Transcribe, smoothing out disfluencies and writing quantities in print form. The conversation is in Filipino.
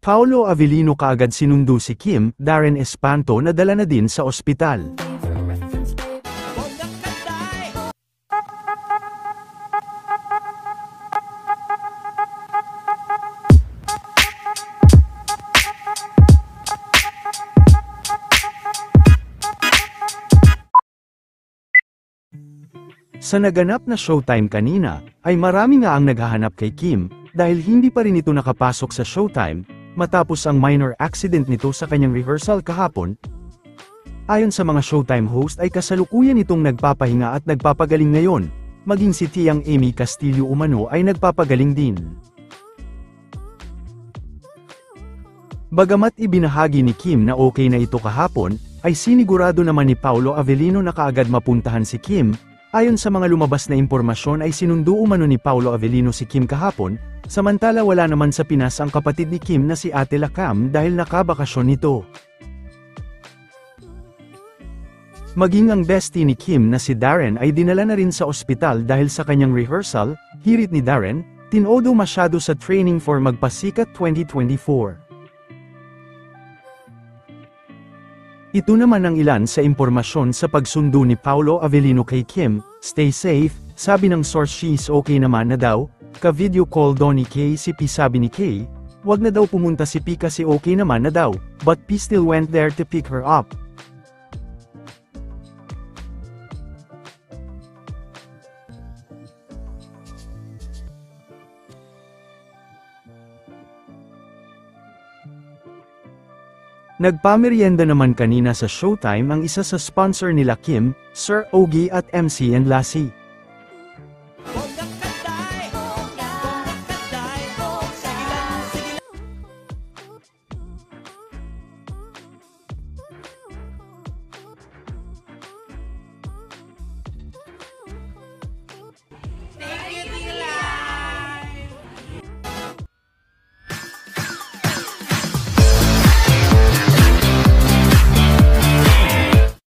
Paolo Avellino kaagad sinundo si Kim, Darren Espanto na dala na din sa ospital. Sa naganap na showtime kanina, ay marami nga ang naghahanap kay Kim, dahil hindi pa rin ito nakapasok sa showtime, matapos ang minor accident nito sa kanyang rehearsal kahapon. Ayon sa mga showtime host ay kasalukuyan itong nagpapahinga at nagpapagaling ngayon, maging si Tiyang Amy Castillo umano ay nagpapagaling din. Bagamat ibinahagi ni Kim na okay na ito kahapon, ay sinigurado naman ni Paolo Avellino na kaagad mapuntahan si Kim. Ayon sa mga lumabas na impormasyon ay sinundo umano ni Paolo Avellino si Kim kahapon, samantala wala naman sa Pinas ang kapatid ni Kim na si Ate Lakam dahil nakabakasyon nito. Maging ang bestie ni Kim na si Darren ay dinala na rin sa ospital dahil sa kanyang rehearsal, hirit ni Darren, tinodo masyado sa training for Magpasikat 2024. Ito naman ang ilan sa impormasyon sa pagsundo ni Paolo Avellino kay Kim. Stay safe, sabi ng source, she's okay naman na daw. Ka-video call daw ni K si P, sabi ni K, wag na daw pumunta si P kasi okay naman na daw, but P still went there to pick her up. Nagpamerienda naman kanina sa showtime ang isa sa sponsor nila Kim, Sir Ogie at MC and Lassie.